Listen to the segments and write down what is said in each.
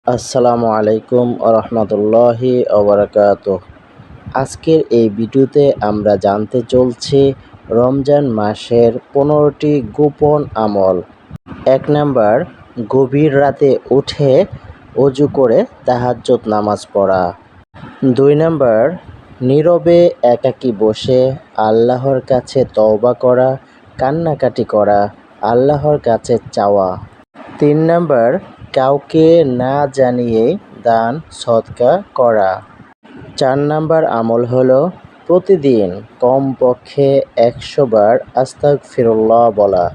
আসসালামু আলাইকুম রহমতুল্লাহি ওবরাকাতুহ। আজকের এই ভিডিওতে আমরা জানতে চলছি রমজান মাসের 15টি গোপন আমল। ১ নাম্বার, গভীর রাতে উঠে অজু করে তাহাজ্জুদ নামাজ পড়া। ২ নাম্বার, নীরবে একাকী বসে আল্লাহর কাছে তওবা করা, কান্নাকাটি করা, আল্লাহর কাছে চাওয়া। ৩ নাম্বার, কাউকে না জানিয়ে দান সদকা করা। ৪ নাম্বার আমল হলো প্রতিদিন কমপক্ষে ১০০ বার আস্তাগফিরুল্লাহ বলা।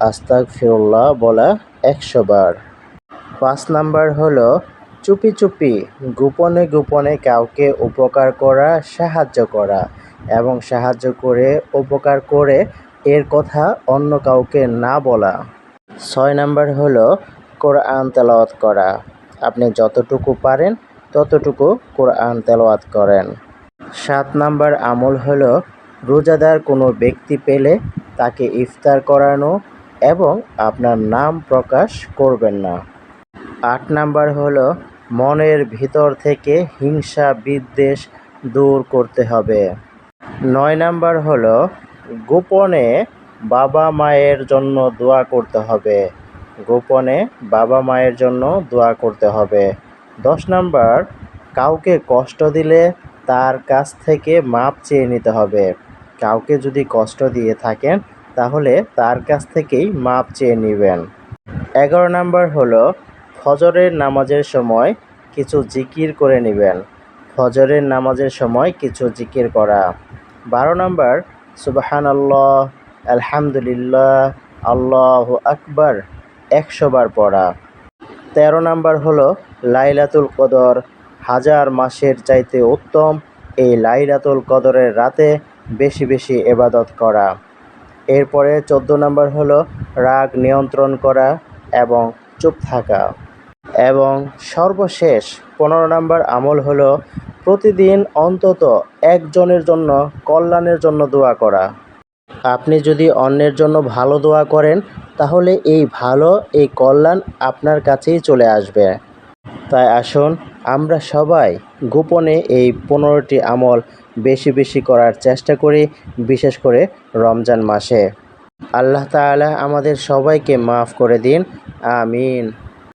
আস্তাগফিরুল্লাহ বলা ১০০ বার। ৫ নাম্বার হলো চুপি চুপি গোপনে গোপনে কাউকে উপকার করা, সাহায্য করা এবং সাহায্য করে উপকার করে এর কথা অন্য কাউকে না বলা। ৬ নাম্বার হলো কোরআন তেলাওয়াত করা। আপনি যতটুকু পারেন ততটুকু কোরআন তেলাওয়াত করেন। ৭ নাম্বার আমল হলো রোজাদার কোনো ব্যক্তি পেলে তাকে ইফতার করানো এবং আপনার নাম প্রকাশ করবেন না। ৮ নাম্বার হলো মনের ভিতর থেকে হিংসা বিদ্বেষ দূর করতে হবে। ৯ নাম্বার হলো গোপনে বাবা মায়ের জন্য দোয়া করতে হবে। গোপনে বাবা মায়ের জন্য দোয়া করতে হবে। ১০ নাম্বার, কাউকে কষ্ট দিলে তার কাছ থেকে মাপ চেয়ে নিতে হবে। কাউকে যদি কষ্ট দিয়ে থাকেন তাহলে তার কাছ থেকেই মাপ চেয়ে নেবেন। ১১ নাম্বার হলো ফজরের নামাজের সময় কিছু জিকির করে নেবেন। ফজরের নামাজের সময় কিছু জিকির করা। ১২ নাম্বার, সুবহানাল্লাহ, আলহামদুলিল্লাহ, আল্লাহু আকবার ১০০ বার পড়া। ১৩ নাম্বার হলো লাইলাতুল কদর হাজার মাসের চাইতে উত্তম। এই লাইলাতুল কদরের রাতে বেশি বেশি ইবাদত করা। এরপরে ১৪ নাম্বার হলো রাগ নিয়ন্ত্রণ করা এবং চুপ থাকা। এবং সর্বশেষ ১৫ নাম্বার আমল হলো প্রতিদিন অন্তত একজনের জন্য কল্যাণের জন্য দোয়া করা। আপনি যদি অন্যের জন্য ভালো দোয়া করেন তাহলে এই কল্যাণ আপনার কাছেই চলে আসবে। তাই আসুন আমরা সবাই গোপনে এই 15টি আমল বেশি বেশি করার চেষ্টা করি, বিশেষ করে রমজান মাসে। আল্লাহ তাআলা আমাদের সবাইকে মাফ করে দিন। আমিন।